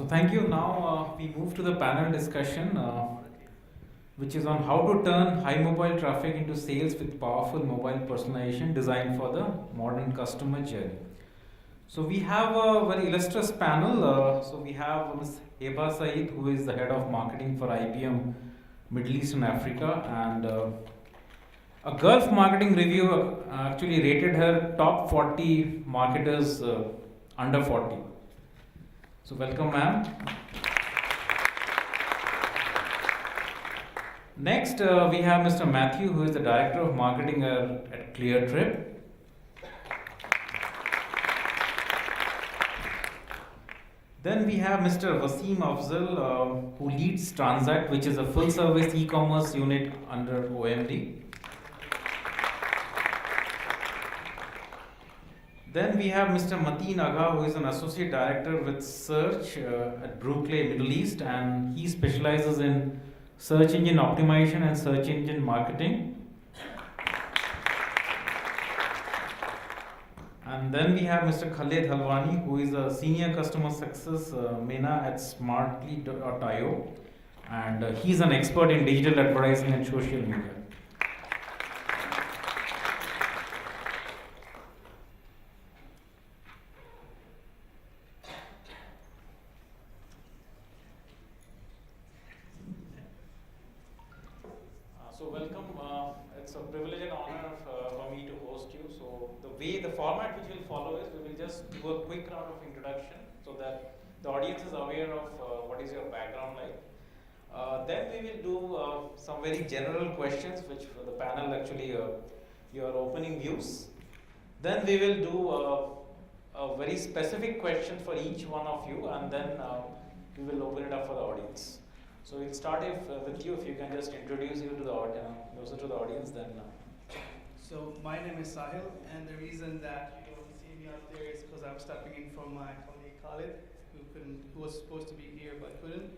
Thank you. Now we move to the panel discussion, which is on how to turn high mobile traffic into sales with powerful mobile personalization designed for the modern customer journey. So we have a very illustrious panel. So we have Ms. Heba Saeed, who is the head of marketing for IBM Middle East and Africa, and a Gulf Marketing Review actually rated her top 40 marketers under 40. So welcome, ma'am. Next, we have Mr. Matthew, who is the Director of Marketing at ClearTrip. Then we have Mr. Waseem Afzal, who leads Transact, which is a full-service e-commerce unit under OMD. Then we have Mr. Mateen Agha, who is an Associate Director with Search at BruceClay Middle East, and he specializes in search engine optimization and search engine marketing. And then we have Mr. Khaled Halwani, who is a Senior Customer Success MENA at Smartly.io, and he's an expert in digital advertising and social media. So welcome. It's a privilege and honor for me to host you. So the format which we'll follow is we will just do a quick round of introduction so that the audience is aware of what is your background like. Then we will do some very general questions which for the panel actually your opening views. Then we will do a very specific question for each one of you, and then we will open it up for the audience. So we'll start with you, if you can just introduce you to the audience, then. So my name is Sahil, and the reason that you don't see me out there is because I'm stepping in from my colleague Khaled, who was supposed to be here but couldn't.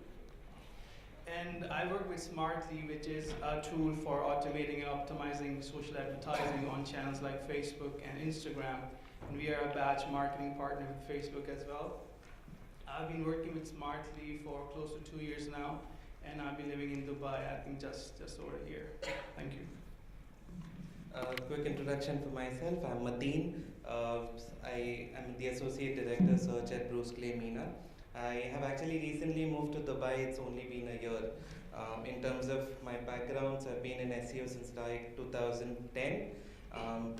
And I work with Smartly, which is a tool for automating and optimizing social advertising on channels like Facebook and Instagram. And we are a batch marketing partner with Facebook as well. I've been working with Smartly for close to 2 years now, and I've been living in Dubai, I think just over here. Thank you. Quick introduction for myself. I'm Mateen. I am the Associate Director Search at BruceClay MENA. I have actually recently moved to Dubai. It's only been a year. In terms of my backgrounds, I've been in SEO since like 2010.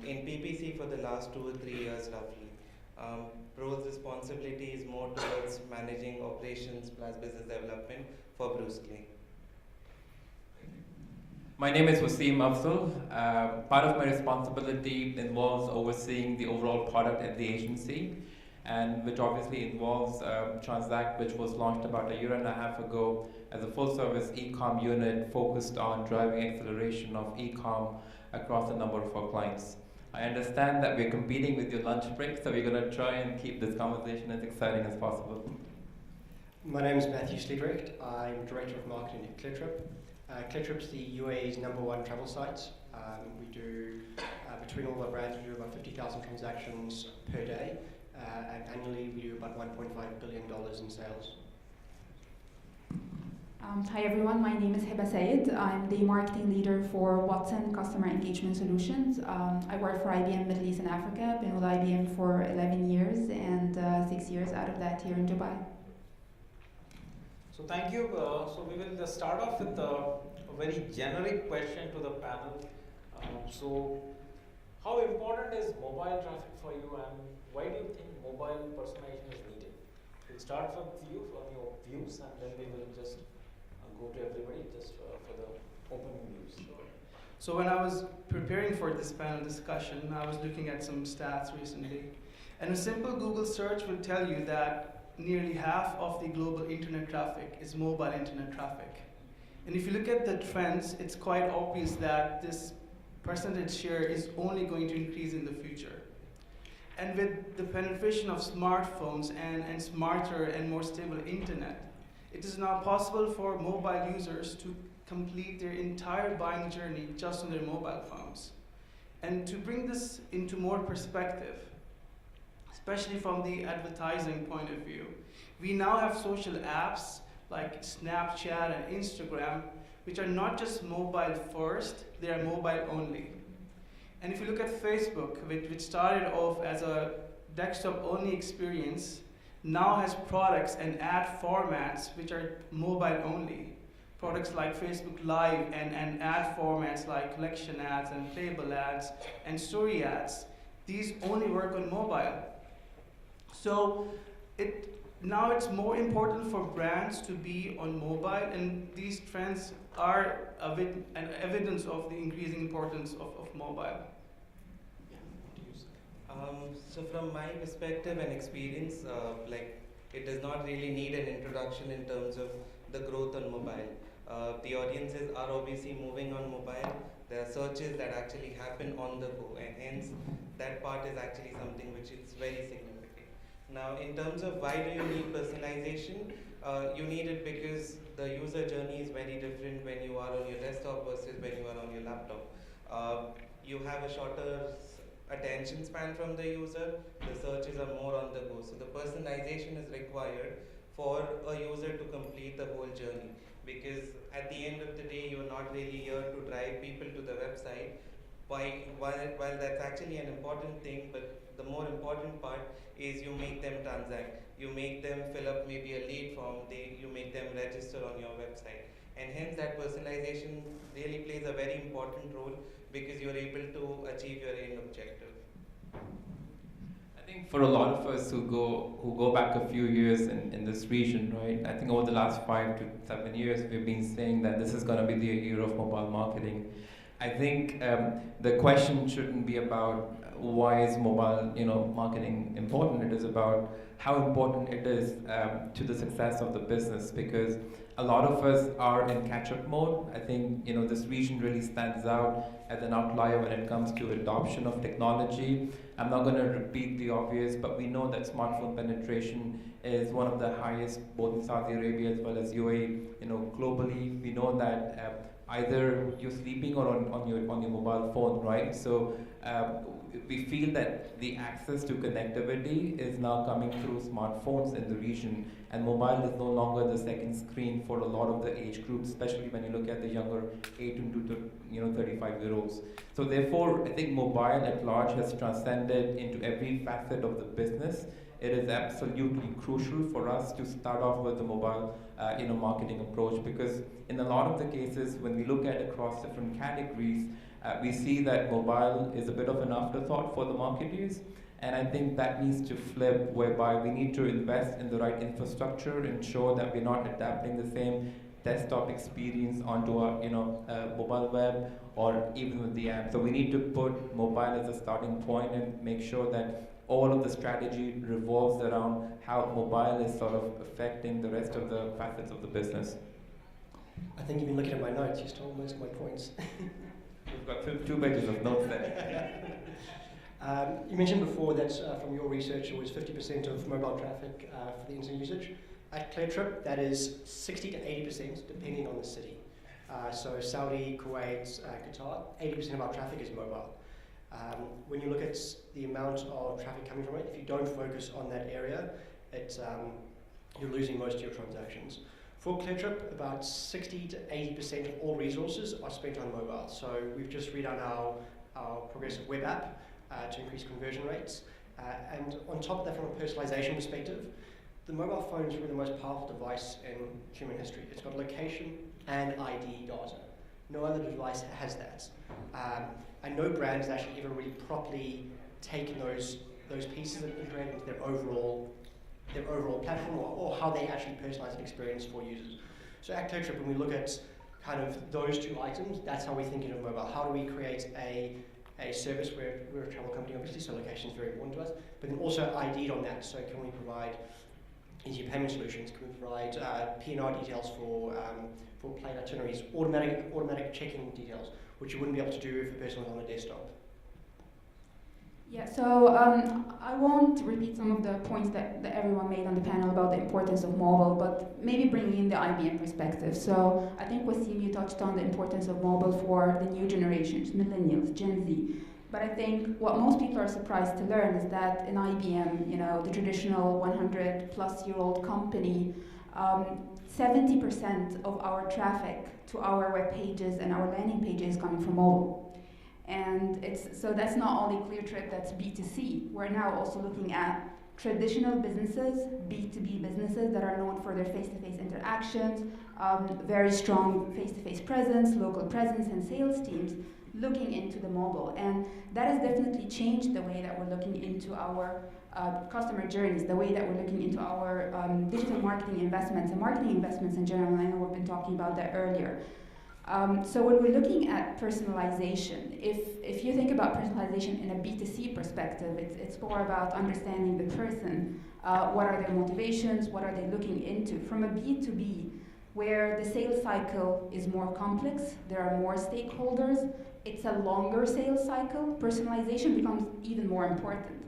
In PPC for the last 2 or 3 years roughly. Role's responsibility is more towards managing operations plus business development for BruceClay. My name is Waseem Afzal. Part of my responsibility involves overseeing the overall product at the agency, and which obviously involves Transact, which was launched about 1.5 years ago as a full-service e-com unit focused on driving acceleration of e-com across a number of our clients. I understand that we're competing with your lunch break, so we're going to try and keep this conversation as exciting as possible. My name is Matthew Sliedrecht. I'm Director of Marketing at ClearTrip. ClearTrip's the UAE's #1 travel site. We do, between all our brands, we do about 50,000 transactions per day, and annually we do about $1.5 billion in sales. Hi everyone, my name is Heba Saeed. I'm the marketing leader for Watson Customer Engagement Solutions. I work for IBM Middle East and Africa. Been with IBM for 11 years and 6 years out of that here in Dubai. So thank you. So we will start off with a very generic question to the panel. So how important is mobile traffic for you, and why do you think mobile personalization is needed? We'll start with you from your views, and then we will just go to everybody just for the opening views. So when I was preparing for this panel discussion, I was looking at some stats recently. And a simple Google search will tell you that nearly half of the global internet traffic is mobile internet traffic. And if you look at the trends, it's quite obvious that this percentage share is only going to increase in the future. And with the penetration of smartphones and smarter and more stable internet, it is now possible for mobile users to complete their entire buying journey just on their mobile phones. And to bring this into more perspective, especially from the advertising point of view. We now have social apps like Snapchat and Instagram, which are not just mobile first, they are mobile only. And if you look at Facebook, which started off as a desktop only experience, now has products and ad formats which are mobile only. Products like Facebook Live and ad formats like collection ads and playable ads and story ads. These only work on mobile. So now it's more important for brands to be on mobile, and these trends are an evidence of the increasing importance of mobile. So from my perspective and experience, it does not really need an introduction in terms of the growth on mobile. The audiences are obviously moving on mobile. There are searches that actually happen on the go, and hence that part is actually something which is very significant. Now, in terms of why do you need personalization, you need it because the user journey is very different when you are on your desktop versus when you are on your laptop. You have a shorter attention span from the user, the searches are more on the go. So the personalization is required for a user to complete the whole journey, because at the end of the day, you're not really here to drive people to the website. While that's actually an important thing, but the more important part is you make them transact. You make them fill up maybe a lead form, you make them register on your website. And hence that personalization really plays a very important role, because you're able to achieve your end objective. I think for a lot of us who go back a few years in this region, right? I think over the last 5 to 7 years, we've been saying that this is going to be the year of mobile marketing. I think the question shouldn't be about why is mobile, marketing important. It is about how important it is to the success of the business, because a lot of us are in catch-up mode. I think this region really stands out as an outlier when it comes to adoption of technology. I'm not going to repeat the obvious, but we know that smartphone penetration is one of the highest both in Saudi Arabia as well as UAE. Globally, we know that either you're sleeping or on your mobile phone, right? So we feel that the access to connectivity is now coming through smartphones in the region, and mobile is no longer the second screen for a lot of the age groups, especially when you look at the younger 18 to 35-year-olds. So therefore, I think mobile at large has transcended into every facet of the business. It is absolutely crucial for us to start off with the mobile marketing approach, because in a lot of the cases, when we look at across different categories, we see that mobile is a bit of an afterthought for the marketers, and I think that needs to flip, whereby we need to invest in the right infrastructure, ensure that we're not adapting the same desktop experience onto our mobile web or even with the app. So we need to put mobile as a starting point and make sure that all of the strategy revolves around how mobile is sort of affecting the rest of the facets of the business. I think you've been looking at my notes, you stole most of my points. We've got two pages of notes there. You mentioned before that from your research it was 50% of mobile traffic for the internet usage. At ClearTrip, that is 60 to 80% depending on the city. So Saudi, Kuwait, Qatar, 80% of our traffic is mobile. When you look at the amount of traffic coming from it, if you don't focus on that area, you're losing most of your transactions. For ClearTrip, about 60 to 80% of all resources are spent on mobile. So we've just redone our progressive web app to increase conversion rates. And on top of that, from a personalization perspective, the mobile phone is really the most powerful device in human history. It's got location and ID data. No other device has that. And no brand has actually ever really properly taken those pieces and integrated into their overall platform or how they actually personalize an experience for users. So at ClearTrip, when we look at kind of those two items, that's how we're thinking of mobile. How do we create a service where we're a travel company, obviously, so location is very important to us, but then also ID'd on that. So can we provide easier payment solutions? Can we provide P&R details for plane itineraries, automatic check-in details, which you wouldn't be able to do if a person was on a desktop? Yeah, so I won't repeat some of the points that everyone made on the panel about the importance of mobile, but maybe bringing in the IBM perspective. So I think Waseem, you touched on the importance of mobile for the new generations, millennials, Gen Z. But I think what most people are surprised to learn is that in IBM, the traditional 100-plus-year-old company, 70% of our traffic to our web pages and our landing pages is coming from mobile. And so that's not only ClearTrip, that's B2C. We're now also looking at traditional businesses, B2B businesses that are known for their face-to-face interactions, very strong face-to-face presence, local presence, and sales teams looking into the mobile. And that has definitely changed the way that we're looking into our customer journeys, the way that we're looking into our digital marketing investments and marketing investments in general. And I know we've been talking about that earlier. So when we're looking at personalization, if you think about personalization in a B2C perspective, it's more about understanding the person, what are their motivations, what are they looking into. From a B2B, where the sales cycle is more complex, there are more stakeholders, it's a longer sales cycle, personalization becomes even more important.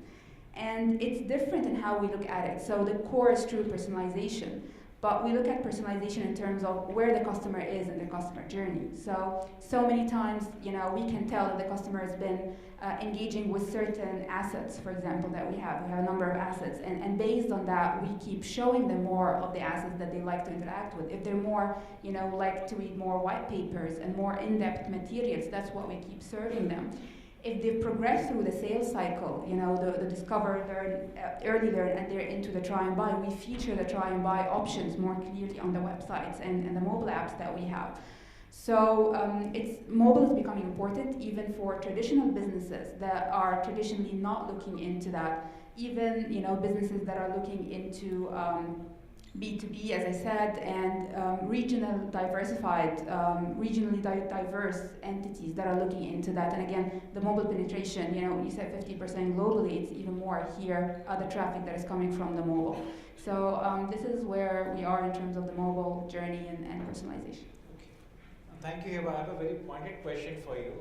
And it's different in how we look at it. So the core is true personalization, but we look at personalization in terms of where the customer is in the customer journey. So many times, we can tell that the customer has been engaging with certain assets, for example, that we have. We have a number of assets, and based on that, we keep showing them more of the assets that they like to interact with. If they're more, like to read more white papers and more in-depth materials, that's what we keep serving them. If they've progressed through the sales cycle, the discover, learn, early learn, and they're into the try and buy, we feature the try and buy options more clearly on the websites and the mobile apps that we have. So mobile is becoming important even for traditional businesses that are traditionally not looking into that. Even businesses that are looking into B2B, as I said, and regionally diverse entities that are looking into that. And again, the mobile penetration, you said 50% globally, it's even more here, the traffic that is coming from the mobile. So this is where we are in terms of the mobile journey and personalization. Okay. Thank you, Heba. I have a very pointed question for you.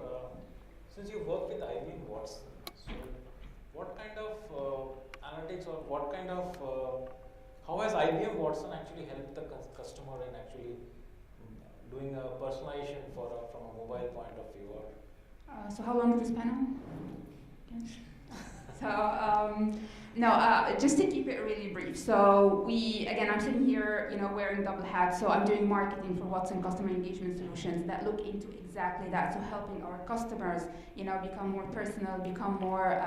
Since you work with IBM Watson, so what kind of analytics or what kind of how has IBM Watson actually helped the customer in actually doing a personalization from a mobile point of view? So how long is this panel? Okay. So just to keep it really brief. So I'm sitting here, wearing double hats. So I'm doing marketing for Watson Customer Engagement Solutions that look into exactly that. So helping our customers, become more personal, become more,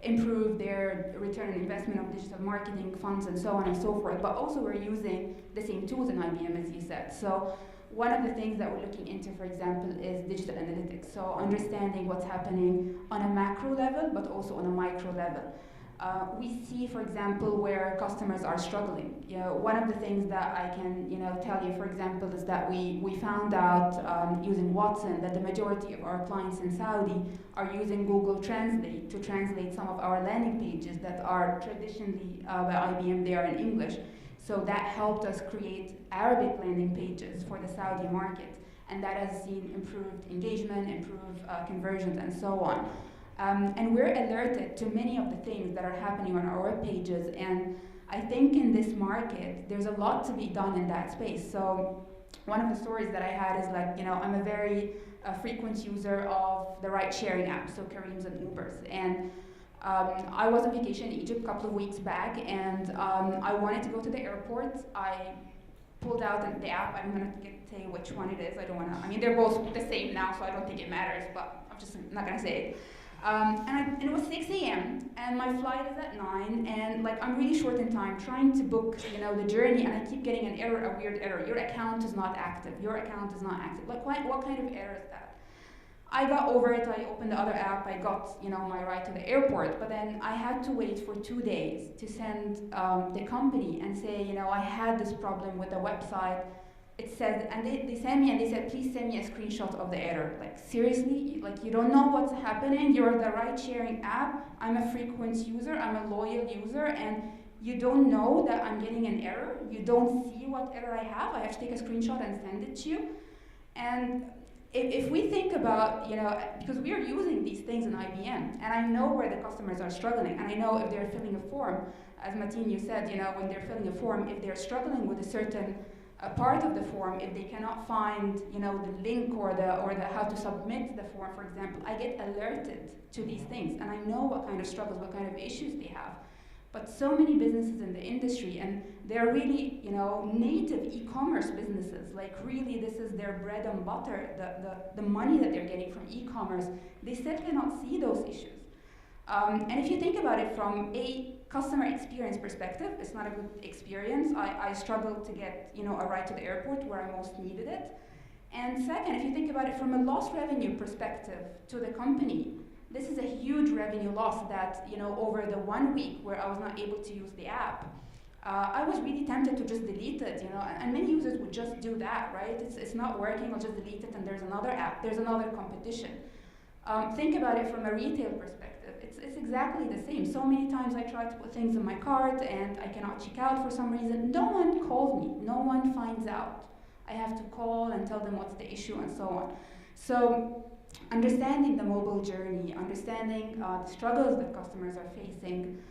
improve their return on investment of digital marketing funds and so on and so forth. But also we're using the same tools in IBM, as you said. So one of the things that we're looking into, for example, is digital analytics. So understanding what's happening on a macro level, but also on a micro level. We see, for example, where customers are struggling. One of the things that I can, tell you, for example, is that we found out using Watson that the majority of our clients in Saudi are using Google Translate to translate some of our landing pages that are traditionally by IBM, they are in English. So that helped us create Arabic landing pages for the Saudi market. And that has seen improved engagement, improved conversions, and so on. And we're alerted to many of the things that are happening on our web pages. And I think in this market, there's a lot to be done in that space. So one of the stories that I had is like, I'm a very frequent user of the ride-sharing app, so Kareem's and Uber's. And I was on vacation in Egypt a couple of weeks back, and I wanted to go to the airport. I pulled out the app. I'm going to tell you which one it is. I don't want to, they're both the same now, so I don't think it matters, but I'm just not going to say it. And it was 6 a.m. and my flight is at 9, and I'm really short in time trying to book, the journey, and I keep getting an error, a weird error. Your account is not active. Your account is not active. What kind of error is that? I got over it. I opened the other app. I got, my ride to the airport, but then I had to wait for 2 days to send the company and say, I had this problem with the website. It said, and they sent me and they said, please send me a screenshot of the error. Seriously? You don't know what's happening? You're the ride-sharing app. I'm a frequent user. I'm a loyal user. And you don't know that I'm getting an error? You don't see what error I have? I have to take a screenshot and send it to you? And if we think about, because we are using these things in IBM, and I know where the customers are struggling, and I know if they're filling a form, as Mateen, you said, when they're filling a form, if they're struggling with a certain a part of the form, if they cannot find, the link or the how to submit the form, for example, I get alerted to these things, and I know what kind of struggles, what kind of issues they have. But so many businesses in the industry, and they're really, native e-commerce businesses, like really this is their bread and butter, the money that they're getting from e-commerce, they still cannot see those issues. And if you think about it from a customer experience perspective, it's not a good experience. I struggled to get, a ride to the airport where I most needed it. And second, if you think about it from a lost revenue perspective to the company, this is a huge revenue loss that, over the 1 week where I was not able to use the app, I was really tempted to just delete it, and many users would just do that, right? It's not working, I'll just delete it, and there's another app, there's another competition. Think about it from a retail perspective. It's exactly the same. So many times I try to put things in my cart and I cannot check out for some reason. No one calls me, no one finds out. I have to call and tell them what's the issue and so on. So understanding the mobile journey, understanding the struggles that customers are facing,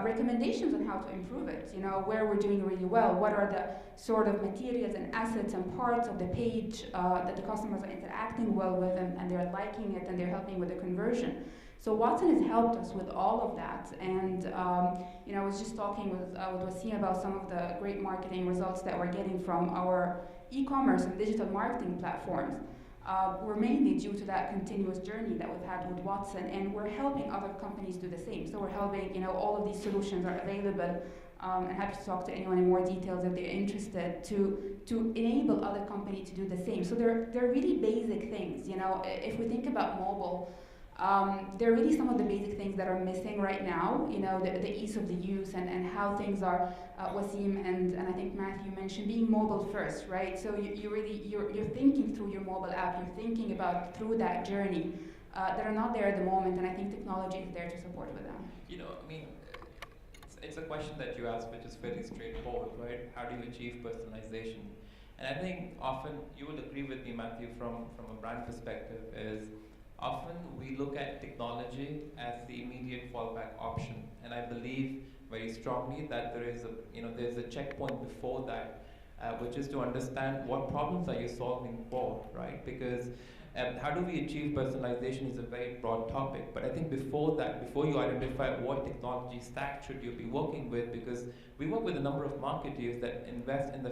recommendations on how to improve it, where we're doing really well, what are the sort of materials and assets and parts of the page that the customers are interacting well with and they're liking it and they're helping with the conversion. So Watson has helped us with all of that, and I was just talking with Waseem about some of the great marketing results that we're getting from our e-commerce and digital marketing platforms. Were mainly due to that continuous journey that we've had with Watson, and we're helping other companies do the same. So we're helping, all of these solutions are available, and happy to talk to anyone in more details if they're interested to enable other companies to do the same. So they're really basic things, if we think about mobile, there are really some of the basic things that are missing right now, the ease of the use and how things are, Waseem and I think Matthew mentioned being mobile first, right? So you're thinking through your mobile app, you're thinking about through that journey that are not there at the moment, and I think technology is there to support with them. It's a question that you asked, which is fairly straightforward, right? How do you achieve personalization? And I think often you will agree with me, Matthew, from a brand perspective, is often we look at technology as the immediate fallback option, and I believe very strongly that there's a checkpoint before that, which is to understand what problems are you solving for, right? Because how do we achieve personalization is a very broad topic, but I think before that, before you identify what technology stack should you be working with, because we work with a number of marketeers that invest in the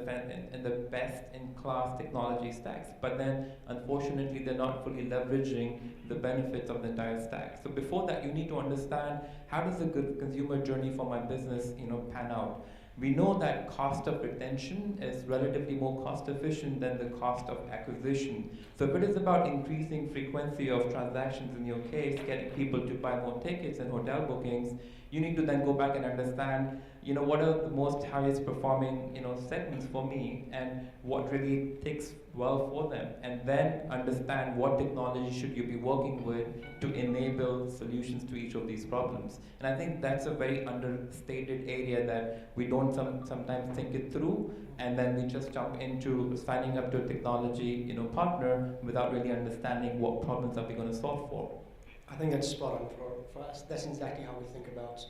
best-in-class technology stacks, but then unfortunately they're not fully leveraging the benefits of the entire stack. So before that, you need to understand how does a good consumer journey for my business, pan out. We know that cost of retention is relatively more cost efficient than the cost of acquisition. So if it is about increasing frequency of transactions in your case, getting people to buy more tickets and hotel bookings, you need to then go back and understand, what are the most highest performing, segments for me and what really ticks well for them, and then understand what technology should you be working with to enable solutions to each of these problems. And I think that's a very understated area that we don't sometimes think it through, and then we just jump into signing up to a technology partner without really understanding what problems are we going to solve for. I think that's spot on for us. That's exactly how we think about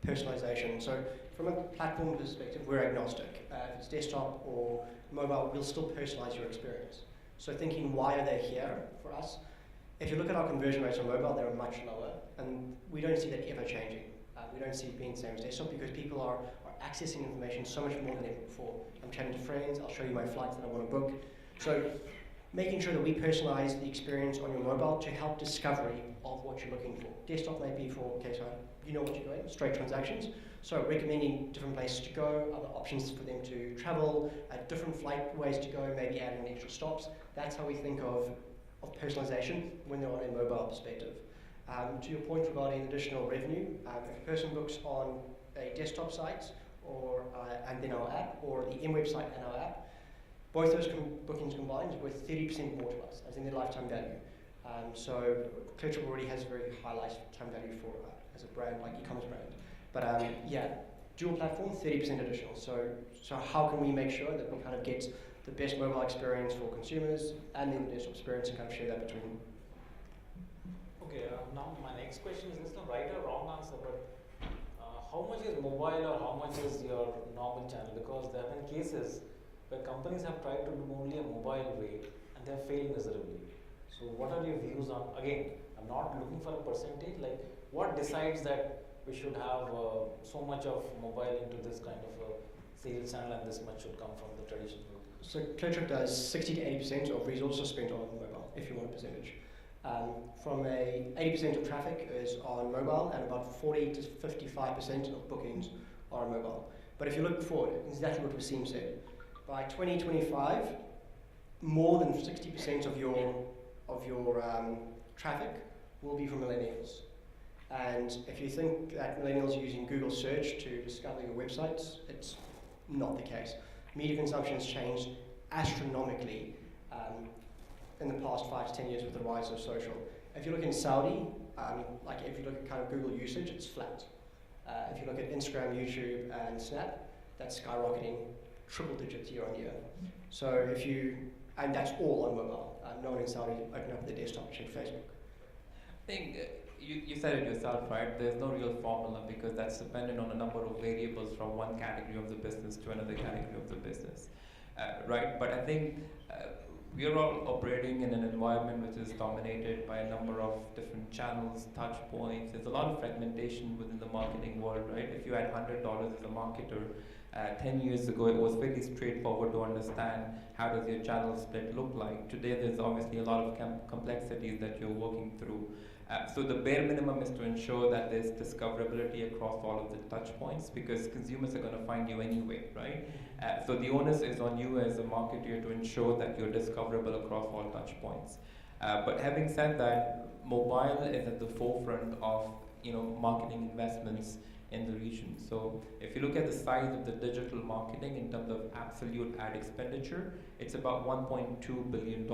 personalization. So from a platform perspective, we're agnostic. If it's desktop or mobile, we'll still personalize your experience. So thinking, why are they here for us? If you look at our conversion rates on mobile, they're much lower, and we don't see that ever changing. We don't see it being the same as desktop because people are accessing information so much more than ever before. I'm chatting to friends, I'll show you my flights that I want to book. So making sure that we personalize the experience on your mobile to help discovery of what you're looking for. Desktop may be for, okay, so you know what you're going, straight transactions. So recommending different places to go, other options for them to travel, different flight ways to go, maybe adding extra stops. That's how we think of personalization when they're on a mobile perspective. To your point regarding additional revenue, if a person books on a desktop site or and then our app, or the in-website and our app, both those bookings combined is worth 30% more to us, as in their lifetime value. So Cleartrip already has a very high lifetime value for as a brand, like e-commerce brand. But dual platform, 30% additional. So how can we make sure that we kind of get the best mobile experience for consumers and then the desktop experience and kind of share that between them? Okay, now my next question is, there's no right or wrong answer, but how much is mobile or how much is your normal channel? Because there have been cases where companies have tried to do only a mobile way and they have failed miserably. So what are your views on, again, I'm not looking for a percentage, like what decides that we should have so much of mobile into this kind of a sales channel and this much should come from the traditional? So Clitrip does 60 to 80% of resources spent on mobile, if you want a percentage. From a 80% of traffic is on mobile, and about 40 to 55% of bookings are on mobile. But if you look forward, exactly what Waseem said, by 2025, more than 60% of your traffic will be from millennials. And if you think that millennials are using Google search to discover your websites, it's not the case. Media consumption has changed astronomically in the past 5 to 10 years with the rise of social. If you look in Saudi, like if you look at kind of Google usage, it's flat. If you look at Instagram, YouTube, and Snap, that's skyrocketing triple digits year on year. So and that's all on mobile. No one in Saudi open up their desktop to check Facebook. I think you said it yourself, right? There's no real formula because that's dependent on a number of variables from one category of the business to another category of the business, right? But I think we are all operating in an environment which is dominated by a number of different channels, touch points. There's a lot of fragmentation within the marketing world, right? If you had $100 as a marketer, 10 years ago it was very straightforward to understand how does your channel split look like. Today there's obviously a lot of complexities that you're working through. So the bare minimum is to ensure that there's discoverability across all of the touch points because consumers are going to find you anyway, right? So the onus is on you as a marketer to ensure that you're discoverable across all touch points. But having said that, mobile is at the forefront of marketing investments in the region. So if you look at the size of the digital marketing in terms of absolute ad expenditure, it's about $1.2 billion.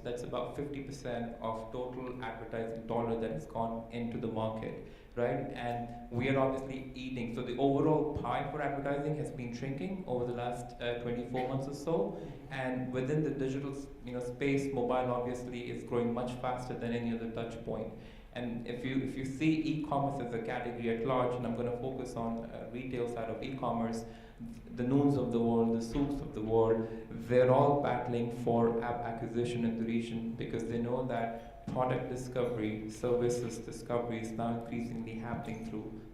That's about 50% of total advertising dollar that has gone into the market, right? And we are obviously eating. So the overall pie for advertising has been shrinking over the last 24 months or so. And within the digital space, mobile obviously is growing much faster than any other touch point. And if you see e-commerce as a category at large, and I'm going to focus on retail side of e-commerce, the Noons of the world, the Souks of the world, they're all battling for app acquisition in the region because they know that product discovery, services discovery is now increasingly happening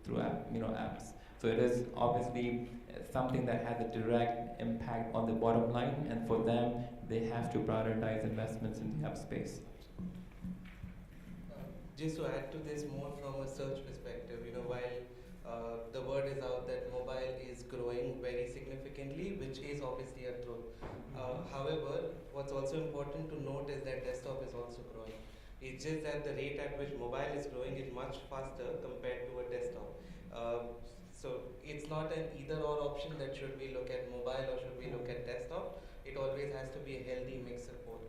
through apps. So it is obviously something that has a direct impact on the bottom line, and for them, they have to prioritize investments in the app space. Just to add to this more from a search perspective, while the word is out that mobile is growing very significantly, which is obviously a truth. However, what's also important to note is that desktop is also growing. It's just that the rate at which mobile is growing is much faster compared to a desktop. So it's not an either-or option that should we look at mobile or should we look at desktop. It always has to be a healthy mix of both.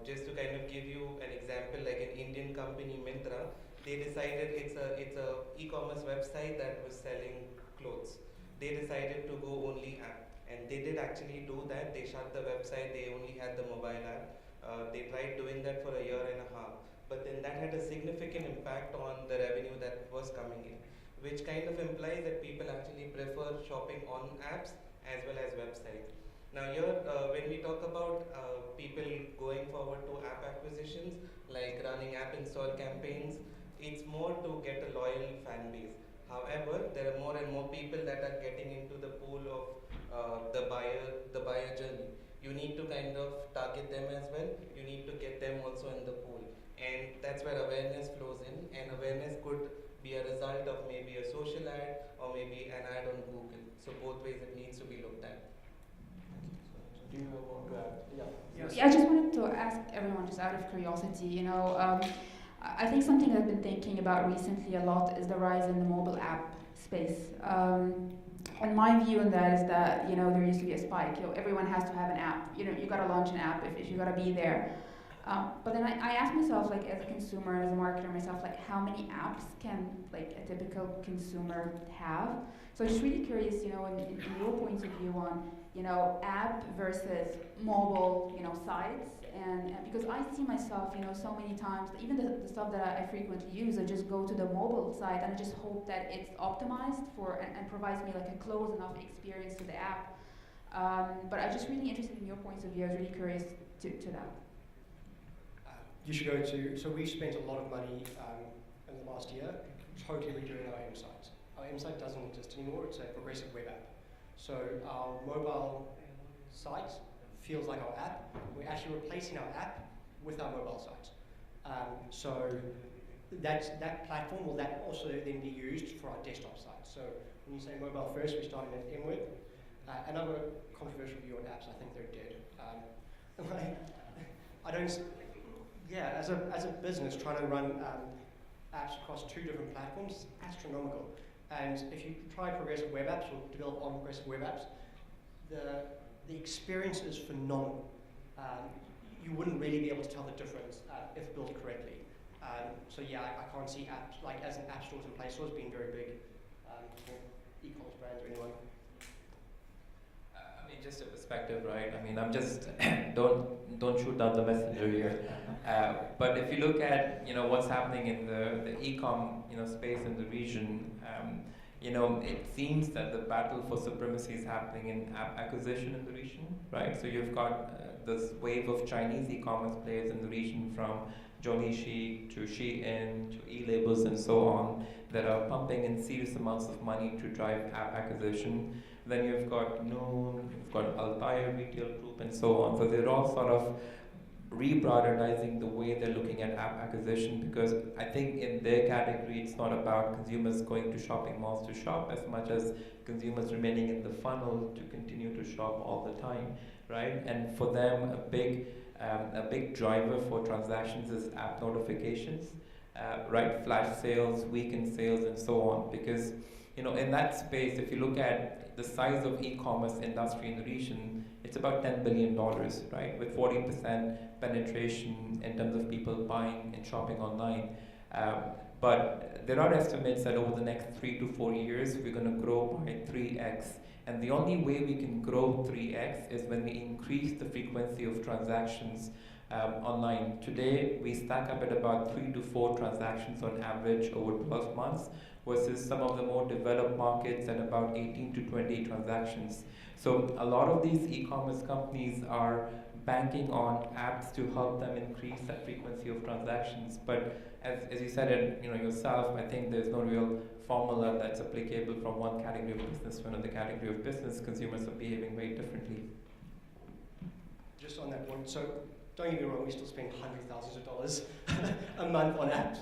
Just to kind of give you an example, like an Indian company, Myntra, they decided it's a e-commerce website that was selling clothes. They decided to go only app, and they did actually do that. They shut the website. They only had the mobile app. They tried doing that for a year and a half, but then that had a significant impact on the revenue that was coming in, which kind of implies that people actually prefer shopping on apps as well as websites. Now here, when we talk about people going forward to app acquisitions, like running app install campaigns, it's more to get a loyal fan base. However, there are more and more people that are getting into the pool of the buyer journey. You need to kind of target them as well. You need to get them also in the pool. And that's where awareness flows in, and awareness could be a result of maybe a social ad or maybe an ad on Google. So both ways it needs to be looked at. Do you want to add? Yeah. Yes. Yeah, I just wanted to ask everyone, just out of curiosity, I think something I've been thinking about recently a lot is the rise in the mobile app space. And my view on that is that, there used to be a spike. Everyone has to have an app. You got to launch an app if you got to be there. But then I ask myself, as a consumer, as a marketer myself, how many apps can a typical consumer have? So I'm just really curious, in your points of view on, app versus mobile, sites, and because I see myself, so many times, even the stuff that I frequently use, I just go to the mobile site and I just hope that it's optimized for and provides me a close enough experience to the app. But I'm just really interested in your points of view. I was really curious to that. You should go to, so we've spent a lot of money in the last year totally redoing our M site. Our M site doesn't exist anymore, it's a progressive web app. So our mobile site feels like our app. We're actually replacing our app with our mobile site. So that platform will that also then be used for our desktop site. So when you say mobile first, we're starting at MWeb. Another controversial view on apps, I think they're dead. I don't. Yeah, as a business, trying to run apps across 2 different platforms is astronomical. And if you try progressive web apps or develop on progressive web apps, the experience is phenomenal. You wouldn't really be able to tell the difference if built correctly. So yeah, I can't see apps like as an app stores and play stores being very big for e-commerce brands or anyone. I mean, just a perspective, right? I mean, I'm just don't shoot down the messenger here. But if you look at what's happening in the e-com space in the region, it seems that the battle for supremacy is happening in app acquisition in the region, right? So you've got this wave of Chinese e-commerce players in the region, from Jonishi to Shein to e-labels and so on, that are pumping in serious amounts of money to drive app acquisition. Then you've got Noon, you've got Altair Retail Group and so on. So they're all sort of reprioritizing the way they're looking at app acquisition, because I think in their category it's not about consumers going to shopping malls to shop as much as consumers remaining in the funnel to continue to shop all the time, right? And for them, a big driver for transactions is app notifications, right? Flash sales, weekend sales, and so on. Because in that space, if you look at the size of e-commerce industry in the region, it's about $10 billion, right? With 40% penetration in terms of people buying and shopping online. But there are estimates that over the next 3 to 4 years, we're going to grow by 3x. And the only way we can grow 3x is when we increase the frequency of transactions online. Today, we stack up at about 3 to 4 transactions on average over 12 months, versus some of the more developed markets at about 18 to 20 transactions. So a lot of these e-commerce companies are banking on apps to help them increase that frequency of transactions. But as you said it yourself, I think there's no real formula that's applicable from one category of business to another category of business. Consumers are behaving very differently. Just on that point, so don't get me wrong, we still spend hundreds of thousands of dollars a month on apps.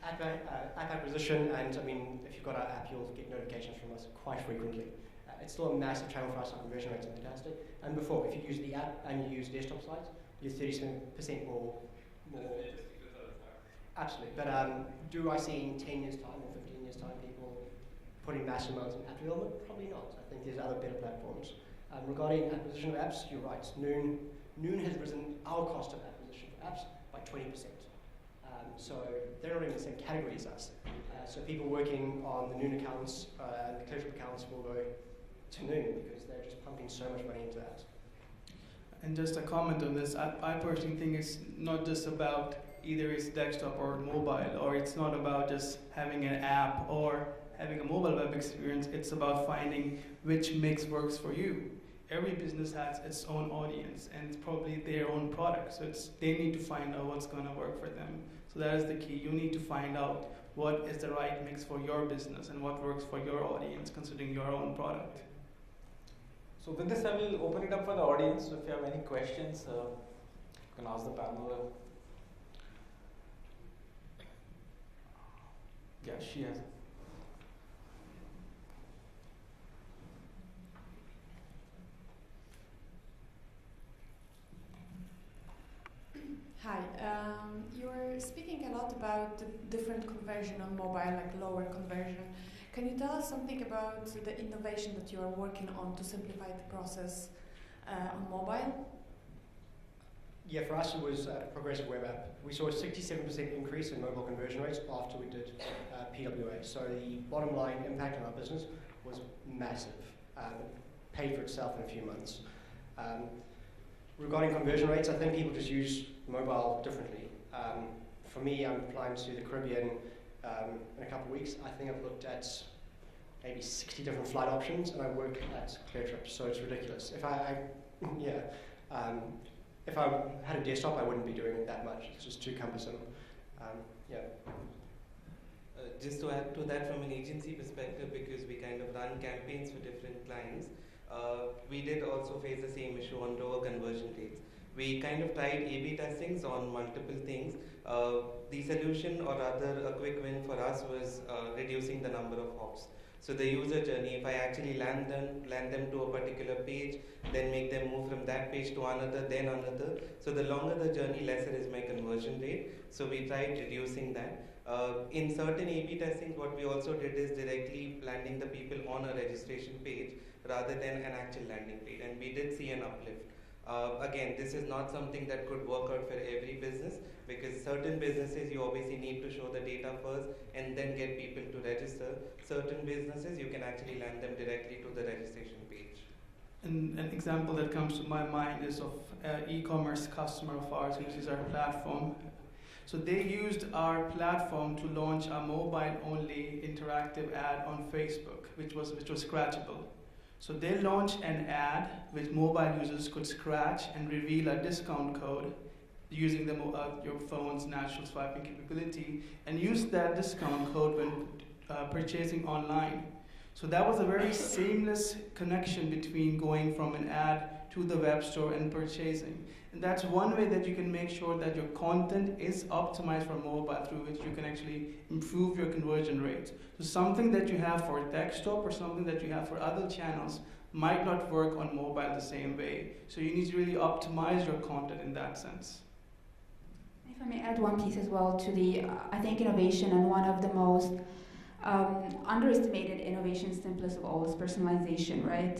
App acquisition, and I mean, if you've got our app, you'll get notifications from us quite frequently. It's still a massive channel for us. Our conversion rates are fantastic. And before, if you use the app and you use desktop sites, you're 30% more. Absolutely. But do I see in 10 years' time or 15 years' time people putting massive amounts in app development? Probably not. I think there's other better platforms. Regarding acquisition of apps, you're right. Noon has risen our cost of acquisition for apps by 20%. So they're not in the same category as us. So people working on the Noon accounts and the ClickTrip accounts will go to Noon because they're just pumping so much money into that. And just a comment on this, I personally think it's not just about either it's desktop or mobile, or it's not about just having an app or having a mobile web experience. It's about finding which mix works for you. Every business has its own audience and it's probably their own product. So they need to find out what's going to work for them. So that is the key. You need to find out what is the right mix for your business and what works for your audience, considering your own product. So with this, I will open it up for the audience. So if you have any questions, you can ask the panel. Yeah, she has. Hi, you're speaking a lot about the different conversion on mobile, like lower conversion. Can you tell us something about the innovation that you are working on to simplify the process on mobile? Yeah, for us it was a progressive web app. We saw a 67% increase in mobile conversion rates after we did PWA. So the bottom line impact on our business was massive. Paid for itself in a few months. Regarding conversion rates, I think people just use mobile differently. For me, I'm flying to the Caribbean in a couple of weeks. I think I've looked at maybe 60 different flight options, and I work at ClearTrip, so it's ridiculous. If if I had a desktop, I wouldn't be doing it that much. It's just too cumbersome. Yeah. Just to add to that from an agency perspective, because we kind of run campaigns for different clients, we did also face the same issue on lower conversion rates. We kind of tried A/B testings on multiple things. The solution, or rather a quick win for us, was reducing the number of hops. So the user journey, if I actually land them to a particular page, then make them move from that page to another, then another. So the longer the journey, lesser is my conversion rate. So we tried reducing that. In certain A/B testings, what we also did is directly landing the people on a registration page rather than an actual landing page, and we did see an uplift. Again, this is not something that could work out for every business, because certain businesses you obviously need to show the data first and then get people to register. Certain businesses you can actually land them directly to the registration page. And an example that comes to my mind is of an e-commerce customer of ours who uses our platform. So they used our platform to launch a mobile-only interactive ad on Facebook, which was scratchable. So they launched an ad which mobile users could scratch and reveal a discount code using your phone's natural swiping capability, and use that discount code when purchasing online. So that was a very seamless connection between going from an ad to the web store and purchasing. And that's one way that you can make sure that your content is optimized for mobile, through which you can actually improve your conversion rate. So something that you have for desktop or something that you have for other channels might not work on mobile the same way. So you need to really optimize your content in that sense. If I may add one piece as well to the, I think, innovation, and one of the most underestimated innovation, simplest of all, is personalization, right?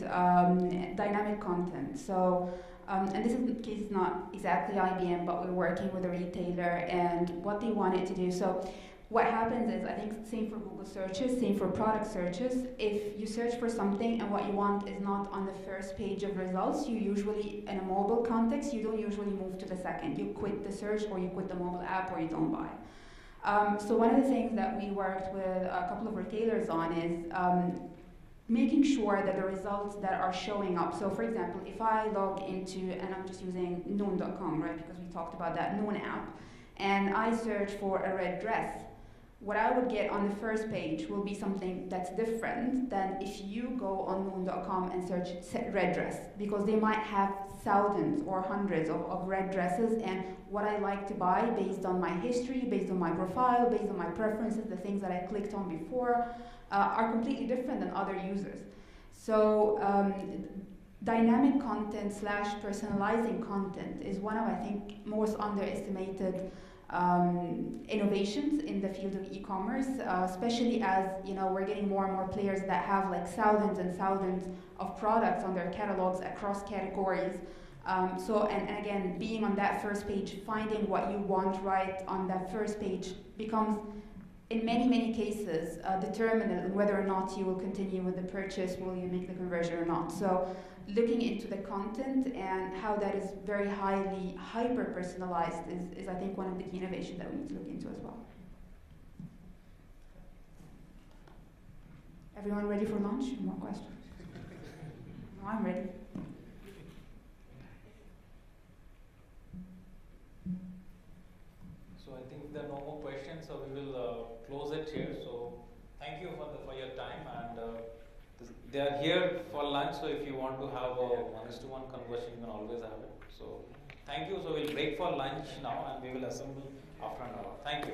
Dynamic content. So, and this is the case, not exactly IBM, but we're working with a retailer and what they wanted to do. So what happens is, I think same for Google searches, same for product searches. If you search for something and what you want is not on the first page of results, you usually, in a mobile context, you don't usually move to the second. You quit the search, or you quit the mobile app, or you don't buy. So one of the things that we worked with a couple of retailers on is making sure that the results that are showing up. So for example, if I log into, and I'm just using noon.com, right, because we talked about that Noon app, and I search for a red dress, what I would get on the first page will be something that's different than if you go on noon.com and search red dress, because they might have thousands or hundreds of red dresses, and what I like to buy based on my history, based on my profile, based on my preferences, the things that I clicked on before, are completely different than other users. So dynamic content / personalizing content is one of, I think, most underestimated innovations in the field of e-commerce, especially as we're getting more and more players that have like thousands and thousands of products on their catalogs across categories. And again, being on that first page, finding what you want right on that first page becomes, in many, many cases, determinant whether or not you will continue with the purchase, will you make the conversion or not. So looking into the content and how that is very highly hyper-personalized is I think, one of the key innovations that we need to look into as well. Everyone ready for lunch? More questions? No, I'm ready. So I think there are no more questions, so we will close it here. So thank you for your time, and they are here for lunch, so if you want to have a one-to-one conversation, you can always have it. So thank you. So we'll break for lunch now, and we will assemble after an hour. Thank you.